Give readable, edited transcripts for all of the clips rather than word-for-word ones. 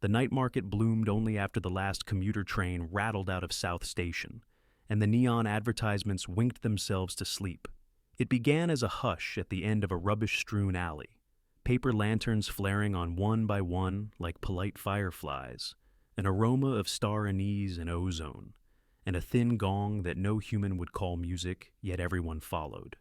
The night market bloomed only after the last commuter train rattled out of South Station, and the neon advertisements winked themselves to sleep. It began as a hush at the end of a rubbish-strewn alley, paper lanterns flaring on one by one like polite fireflies, an aroma of star anise and ozone, and a thin gong that no human would call music, yet everyone followed.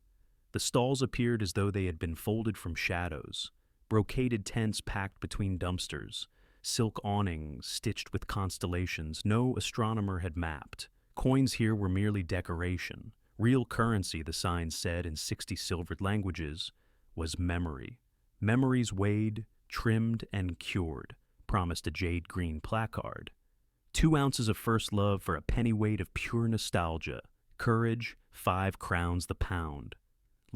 The stalls appeared as though they had been folded from shadows, brocaded tents packed between dumpsters, silk awnings stitched with constellations no astronomer had mapped. Coins here were merely decoration. Real currency, the signs said in 60 silvered languages, was memory. Memories weighed, trimmed, and cured, promised a jade green placard. 2 ounces of first love for a pennyweight of pure nostalgia. Courage, 5 crowns the pound.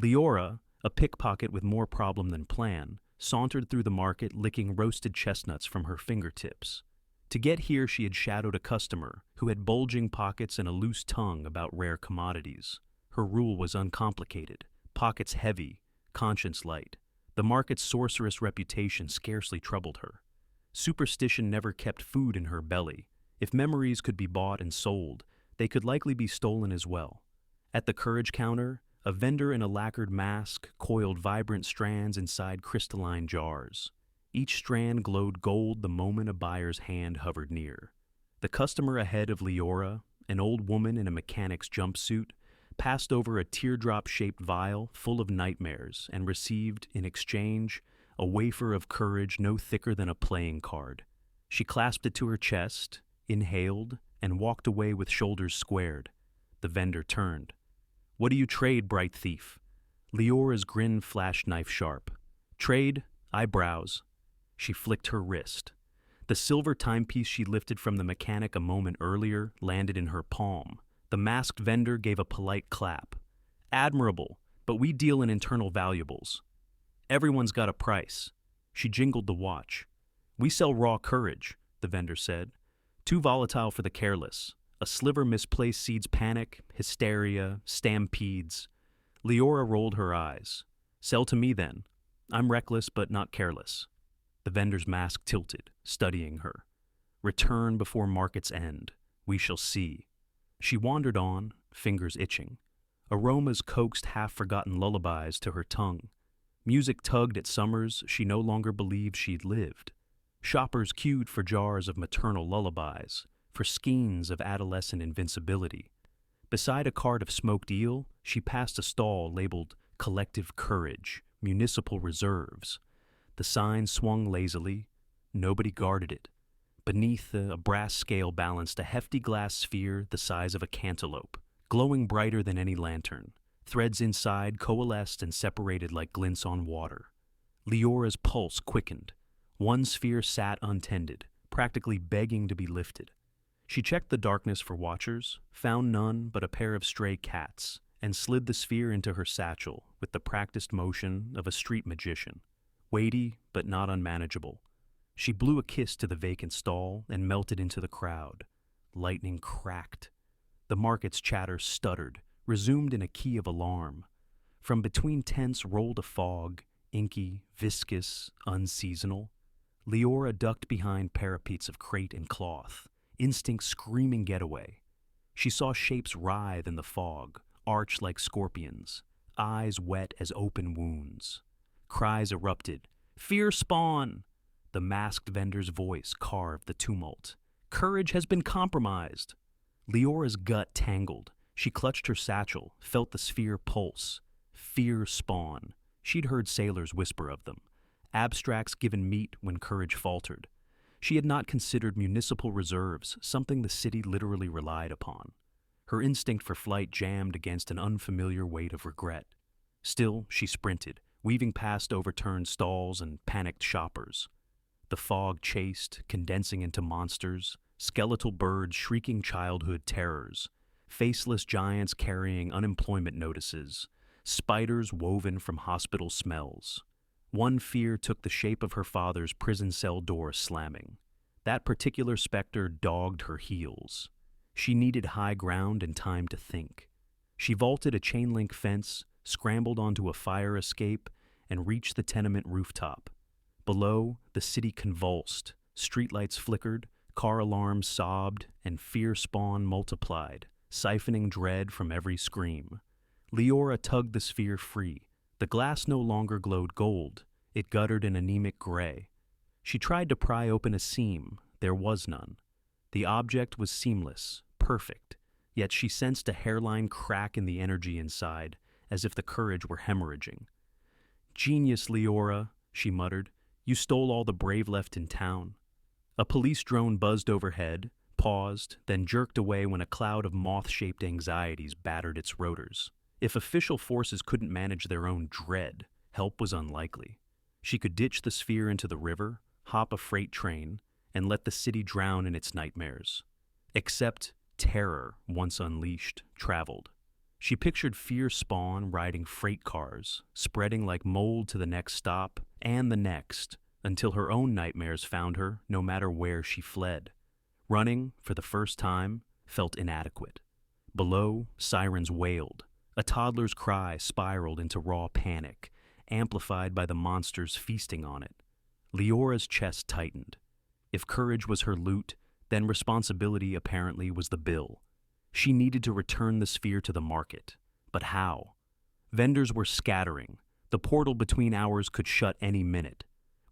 Leora, a pickpocket with more problem than plan, sauntered through the market licking roasted chestnuts from her fingertips. To get here she had shadowed a customer who had bulging pockets and a loose tongue about rare commodities. Her rule was uncomplicated, pockets heavy, conscience light. The market's sorceress reputation scarcely troubled her. Superstition never kept food in her belly. If memories could be bought and sold, they could likely be stolen as well. At the courage counter, a vendor in a lacquered mask coiled vibrant strands inside crystalline jars. Each strand glowed gold the moment a buyer's hand hovered near. The customer ahead of Leora, an old woman in a mechanic's jumpsuit, passed over a teardrop-shaped vial full of nightmares and received, in exchange, a wafer of courage no thicker than a playing card. She clasped it to her chest, inhaled, and walked away with shoulders squared. The vendor turned. "What do you trade, bright thief?" Leora's grin flashed knife-sharp. "Trade? I browse." She flicked her wrist. The silver timepiece she lifted from the mechanic a moment earlier landed in her palm. The masked vendor gave a polite clap. "Admirable, but we deal in internal valuables. Everyone's got a price." She jingled the watch. "We sell raw courage," the vendor said. "Too volatile for the careless. A sliver misplaced seeds panic, hysteria, stampedes." Leora rolled her eyes. "Sell to me then. I'm reckless but not careless." The vendor's mask tilted, studying her. "Return before market's end. We shall see." She wandered on, fingers itching. Aromas coaxed half-forgotten lullabies to her tongue. Music tugged at summers she no longer believed she'd lived. Shoppers queued for jars of maternal lullabies, for skeins of adolescent invincibility. Beside a cart of smoked eel, she passed a stall labeled Collective Courage, Municipal Reserves. The sign swung lazily. Nobody guarded it. Beneath, a brass scale balanced a hefty glass sphere the size of a cantaloupe, glowing brighter than any lantern. Threads inside coalesced and separated like glints on water. Leora's pulse quickened. One sphere sat untended, practically begging to be lifted. She checked the darkness for watchers, found none but a pair of stray cats, and slid the sphere into her satchel with the practiced motion of a street magician. Weighty, but not unmanageable. She blew a kiss to the vacant stall and melted into the crowd. Lightning cracked. The market's chatter stuttered, resumed in a key of alarm. From between tents rolled a fog, inky, viscous, unseasonal. Leora ducked behind parapets of crate and cloth, instinct screaming getaway. She saw shapes writhe in the fog, arch like scorpions, eyes wet as open wounds. Cries erupted. "Fear spawn!" The masked vendor's voice carved the tumult. "Courage has been compromised." Leora's gut tangled. She clutched her satchel, felt the sphere pulse. Fear spawn. She'd heard sailors whisper of them. Abstracts given meat when courage faltered. She had not considered municipal reserves, something the city literally relied upon. Her instinct for flight jammed against an unfamiliar weight of regret. Still, she sprinted, weaving past overturned stalls and panicked shoppers. The fog chased, condensing into monsters, skeletal birds shrieking childhood terrors, faceless giants carrying unemployment notices, spiders woven from hospital smells. One fear took the shape of her father's prison cell door slamming. That particular specter dogged her heels. She needed high ground and time to think. She vaulted a chain-link fence, scrambled onto a fire escape, and reached the tenement rooftop. Below, the city convulsed, Streetlights flickered, car alarms sobbed, and fear spawn multiplied, siphoning dread from every scream. Leora tugged the sphere free. The glass no longer glowed gold. It guttered an anemic gray. She tried to pry open a seam. There was none. The object was seamless, perfect, yet she sensed a hairline crack in the energy inside, as if the courage were hemorrhaging. "Genius, Leora," she muttered. "You stole all the brave left in town." A police drone buzzed overhead, paused, then jerked away when a cloud of moth-shaped anxieties battered its rotors. If official forces couldn't manage their own dread, help was unlikely. She could ditch the sphere into the river, hop a freight train, and let the city drown in its nightmares. Except terror, once unleashed, traveled. She pictured fear spawn riding freight cars, spreading like mold to the next stop and the next, until her own nightmares found her no matter where she fled. Running, for the first time, felt inadequate. Below, sirens wailed. A toddler's cry spiraled into raw panic, amplified by the monsters feasting on it. Leora's chest tightened. If courage was her loot, then responsibility apparently was the bill. She needed to return the sphere to the market. But how? Vendors were scattering. The portal between hours could shut any minute.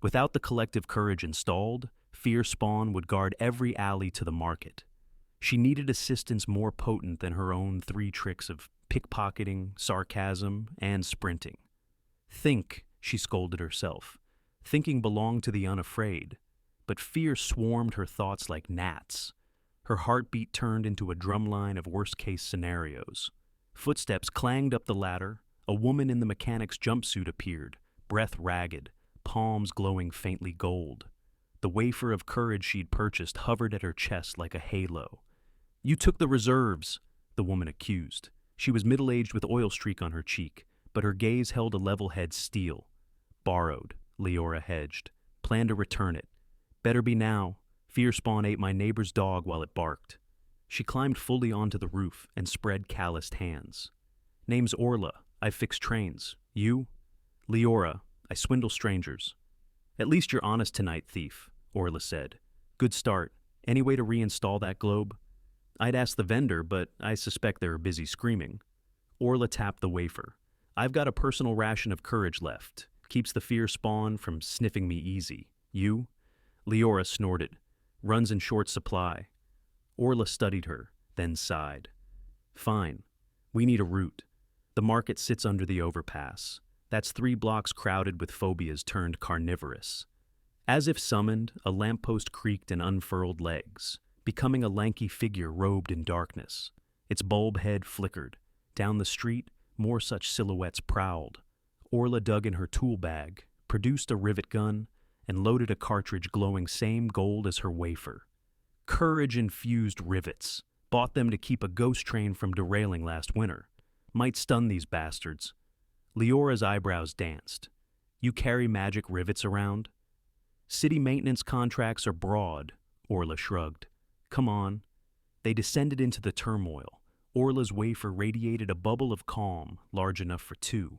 Without the collective courage installed, fear spawn would guard every alley to the market. She needed assistance more potent than her own 3 tricks of pickpocketing, sarcasm, and sprinting. "Think," she scolded herself. Thinking belonged to the unafraid, but fear swarmed her thoughts like gnats. Her heartbeat turned into a drumline of worst-case scenarios. Footsteps clanged up the ladder. A woman in the mechanic's jumpsuit appeared, breath ragged, palms glowing faintly gold. The wafer of courage she'd purchased hovered at her chest like a halo. "You took the reserves," the woman accused. She was middle-aged with oil streak on her cheek, but her gaze held a level head steel. "Borrowed," Leora hedged. "Plan to return it. Better be now. Fear spawn ate my neighbor's dog while it barked." She climbed fully onto the roof and spread calloused hands. "Name's Orla. I fix trains. You?" "Leora. I swindle strangers." "At least you're honest tonight, thief," Orla said. "Good start. Any way to reinstall that globe?" "I'd ask the vendor, but I suspect they're busy screaming." Orla tapped the wafer. "I've got a personal ration of courage left. Keeps the fear spawn from sniffing me easy. You?" Leora snorted. "Runs in short supply." Orla studied her, then sighed. "Fine. We need a route. The market sits under the overpass. That's 3 blocks crowded with phobias turned carnivorous." As if summoned, a lamppost creaked and unfurled legs, becoming a lanky figure robed in darkness. Its bulb head flickered. Down the street, more such silhouettes prowled. Orla dug in her tool bag, produced a rivet gun, and loaded a cartridge glowing same gold as her wafer. Courage-infused rivets. Bought them to keep a ghost train from derailing last winter. Might stun these bastards. Leora's eyebrows danced. "You carry magic rivets around?" "City maintenance contracts are broad," Orla shrugged. "Come on." They descended into the turmoil. Orla's wafer radiated a bubble of calm, large enough for 2.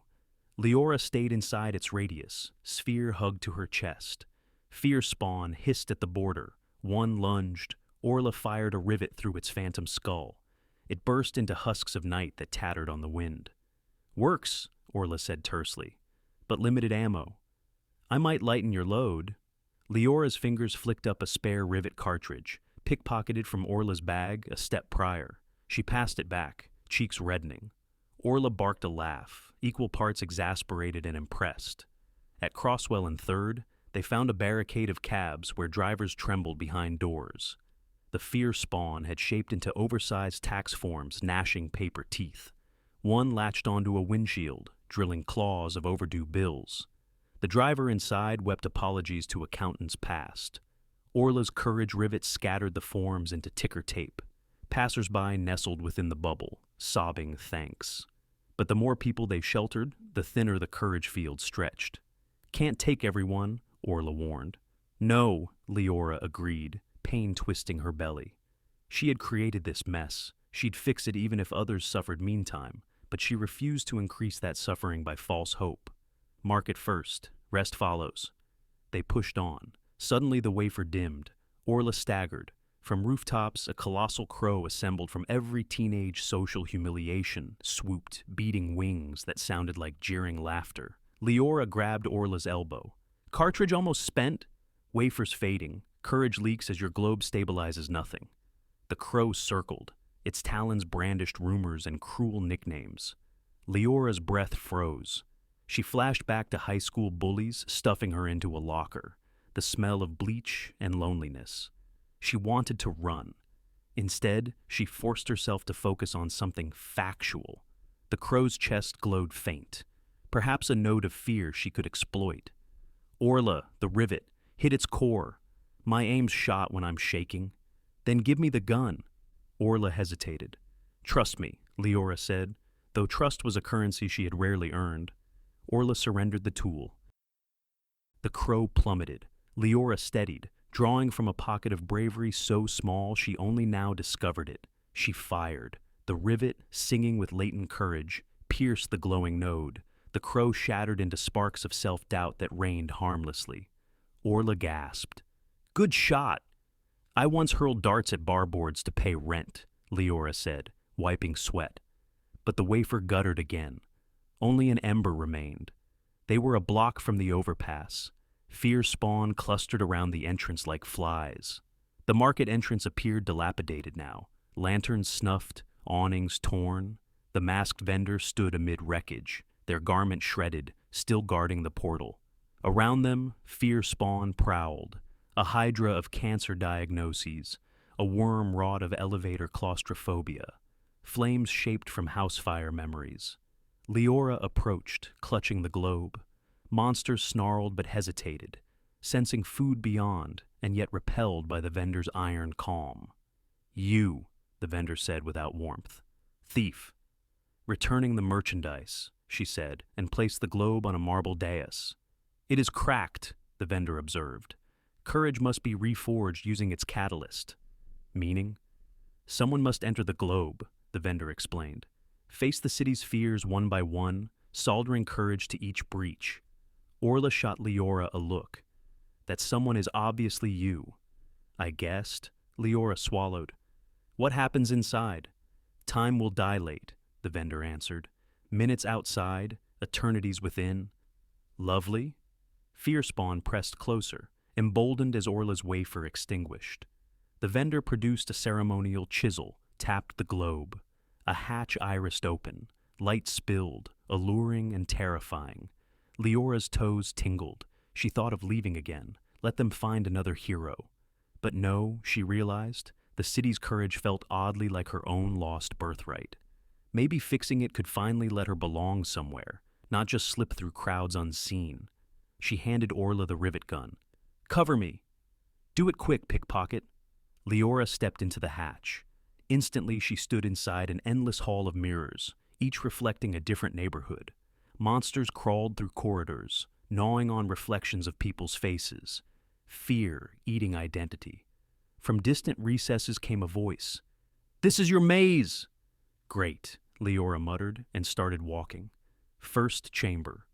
Leora stayed inside its radius, sphere hugged to her chest. Fear spawn hissed at the border. One lunged. Orla fired a rivet through its phantom skull. It burst into husks of night that tattered on the wind. "Works," Orla said tersely, "but limited ammo." "I might lighten your load." Leora's fingers flicked up a spare rivet cartridge, pickpocketed from Orla's bag a step prior. She passed it back, cheeks reddening. Orla barked a laugh, equal parts exasperated and impressed. At Crosswell and 3rd, they found a barricade of cabs where drivers trembled behind doors. The fear spawn had shaped into oversized tax forms gnashing paper teeth. One latched onto a windshield, drilling claws of overdue bills. The driver inside wept apologies to accountants past. Orla's courage rivets scattered the forms into ticker tape. Passers-by nestled within the bubble, sobbing thanks. But the more people they sheltered, the thinner the courage field stretched. "Can't take everyone," Orla warned. "No," Leora agreed, pain twisting her belly. She had created this mess. She'd fix it even if others suffered meantime, but she refused to increase that suffering by false hope. "Market first, rest follows." They pushed on, Suddenly the wafer dimmed. Orla staggered. From rooftops, a colossal crow assembled from every teenage social humiliation, swooped, beating wings that sounded like jeering laughter. Leora grabbed Orla's elbow. Cartridge almost spent? Wafers fading. Courage leaks as your globe stabilizes nothing. The crow circled. Its talons brandished rumors and cruel nicknames. Leora's breath froze. She flashed back to high school bullies stuffing her into a locker, the smell of bleach and loneliness. She wanted to run. Instead, she forced herself to focus on something factual. The crow's chest glowed faint, perhaps a note of fear she could exploit. Orla, the rivet, hit its core. My aim's shot when I'm shaking. Then give me the gun. Orla hesitated. Trust me, Leora said, though trust was a currency she had rarely earned. Orla surrendered the tool. The crow plummeted. Leora steadied, drawing from a pocket of bravery so small she only now discovered it. She fired. The rivet, singing with latent courage, pierced the glowing node. The crow shattered into sparks of self-doubt that rained harmlessly. Orla gasped. Good shot! I once hurled darts at barboards to pay rent, Leora said, wiping sweat. But the wafer guttered again. Only an ember remained. They were a block from the overpass. Fear spawn clustered around the entrance like flies. The market entrance appeared dilapidated now. Lanterns snuffed, awnings torn. The masked vendors stood amid wreckage, their garments shredded, still guarding the portal. Around them, fear spawn prowled, a hydra of cancer diagnoses, a worm wrought of elevator claustrophobia, flames shaped from housefire memories. Leora approached, clutching the globe. Monsters snarled but hesitated, sensing food beyond and yet repelled by the vendor's iron calm. You, the vendor said without warmth. Thief. Returning the merchandise, she said, and placed the globe on a marble dais. It is cracked, the vendor observed. Courage must be reforged using its catalyst. Meaning? Someone must enter the globe, the vendor explained. Face the city's fears one by one, soldering courage to each breach. Orla shot Leora a look. That someone is obviously you. I guessed. Leora swallowed. What happens inside? Time will dilate, the vendor answered. Minutes outside, eternities within. Lovely? Fearspawn pressed closer, emboldened as Orla's wafer extinguished. The vendor produced a ceremonial chisel, tapped the globe. A hatch irised open, light spilled, alluring and terrifying. Leora's toes tingled. She thought of leaving again, let them find another hero. But no, she realized, the city's courage felt oddly like her own lost birthright. Maybe fixing it could finally let her belong somewhere, not just slip through crowds unseen. She handed Orla the rivet gun. Cover me. Do it quick, pickpocket. Leora stepped into the hatch. Instantly, she stood inside an endless hall of mirrors, each reflecting a different neighborhood. Monsters crawled through corridors, gnawing on reflections of people's faces. Fear eating identity. From distant recesses came a voice. This is your maze! Great, Leora muttered and started walking. First chamber.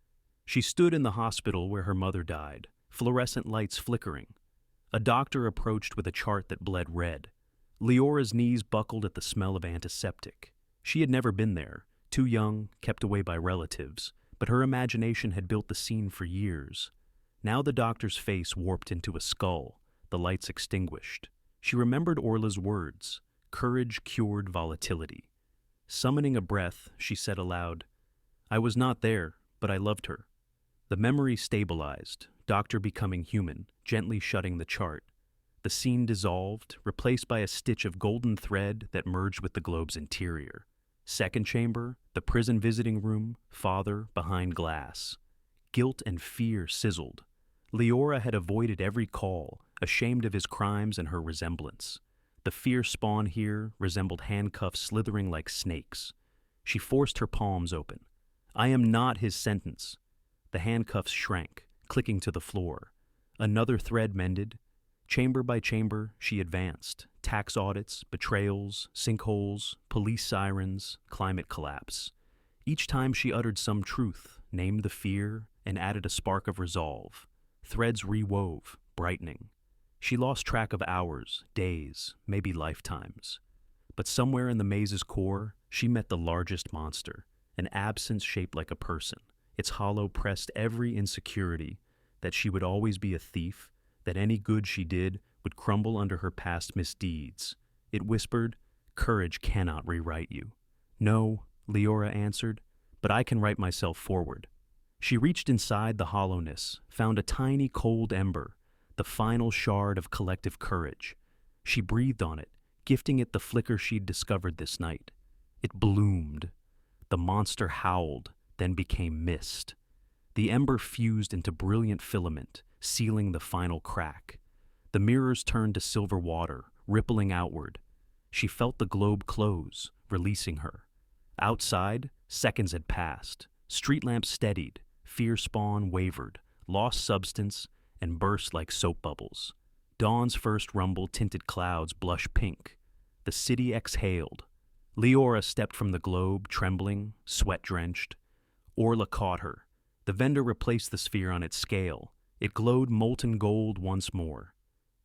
She stood in the hospital where her mother died, fluorescent lights flickering. A doctor approached with a chart that bled red. Leora's knees buckled at the smell of antiseptic. She had never been there, too young, kept away by relatives, but her imagination had built the scene for years. Now the doctor's face warped into a skull, the lights extinguished. She remembered Orla's words. Courage cured volatility. Summoning a breath, she said aloud, I was not there, but I loved her. The memory stabilized, doctor becoming human, gently shutting the chart. The scene dissolved, replaced by a stitch of golden thread that merged with the globe's interior. Second chamber, the prison visiting room, father behind glass. Guilt and fear sizzled. Leora had avoided every call, ashamed of his crimes and her resemblance. The fear spawn here resembled handcuffs slithering like snakes. She forced her palms open. I am not his sentence. The handcuffs shrank, clicking to the floor. Another thread mended. Chamber by chamber, she advanced. Tax audits, betrayals, sinkholes, police sirens, climate collapse. Each time she uttered some truth, named the fear, and added a spark of resolve. Threads rewove, brightening. She lost track of hours, days, maybe lifetimes. But somewhere in the maze's core, she met the largest monster, an absence shaped like a person. Its hollow pressed every insecurity, that she would always be a thief, that any good she did would crumble under her past misdeeds. It whispered, "Courage cannot rewrite you." "No," Leora answered, "but I can write myself forward." She reached inside the hollowness, found a tiny cold ember, the final shard of collective courage. She breathed on it, gifting it the flicker she'd discovered this night. It bloomed. The monster howled, then became mist. The ember fused into brilliant filament, sealing the final crack. The mirrors turned to silver water, rippling outward. She felt the globe close, releasing her. Outside, seconds had passed. Street lamps steadied, fear spawn wavered, lost substance, and burst like soap bubbles. Dawn's first rumble tinted clouds blush pink. The city exhaled. Leora stepped from the globe, trembling, sweat-drenched. Orla caught her. The vendor replaced the sphere on its scale. It glowed molten gold once more.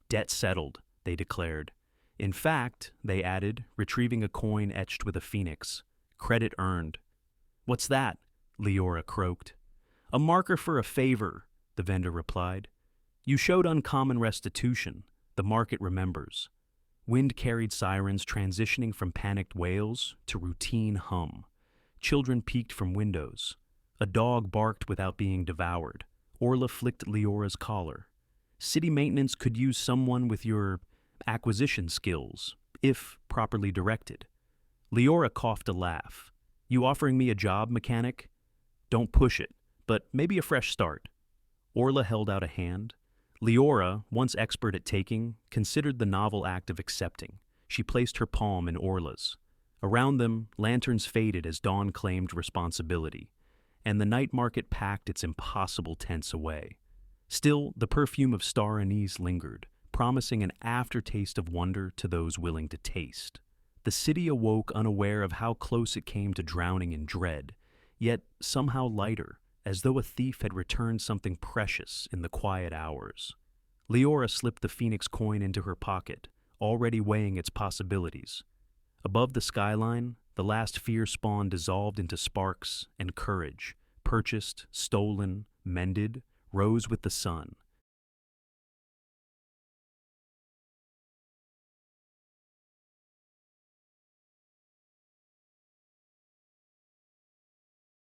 "Debt settled," they declared. "In fact," they added, retrieving a coin etched with a phoenix, "credit earned." "What's that?" Leora croaked. "A marker for a favor," the vendor replied. "You showed uncommon restitution. The market remembers." Wind-carried sirens transitioning from panicked wails to routine hum. Children peeked from windows. A dog barked without being devoured. Orla flicked Leora's collar. "City maintenance could use someone with your acquisition skills, if properly directed." Leora coughed a laugh. "You offering me a job, mechanic? Don't push it, but maybe a fresh start." Orla held out a hand. Leora, once expert at taking, considered the novel act of accepting. She placed her palm in Orla's. Around them, lanterns faded as dawn claimed responsibility, and the night market packed its impossible tents away. Still, the perfume of star anise lingered, promising an aftertaste of wonder to those willing to taste. The city awoke unaware of how close it came to drowning in dread, yet somehow lighter, as though a thief had returned something precious in the quiet hours. Leora slipped the phoenix coin into her pocket, already weighing its possibilities. Above the skyline, the last fear spawn dissolved into sparks and courage, purchased, stolen, mended, rose with the sun.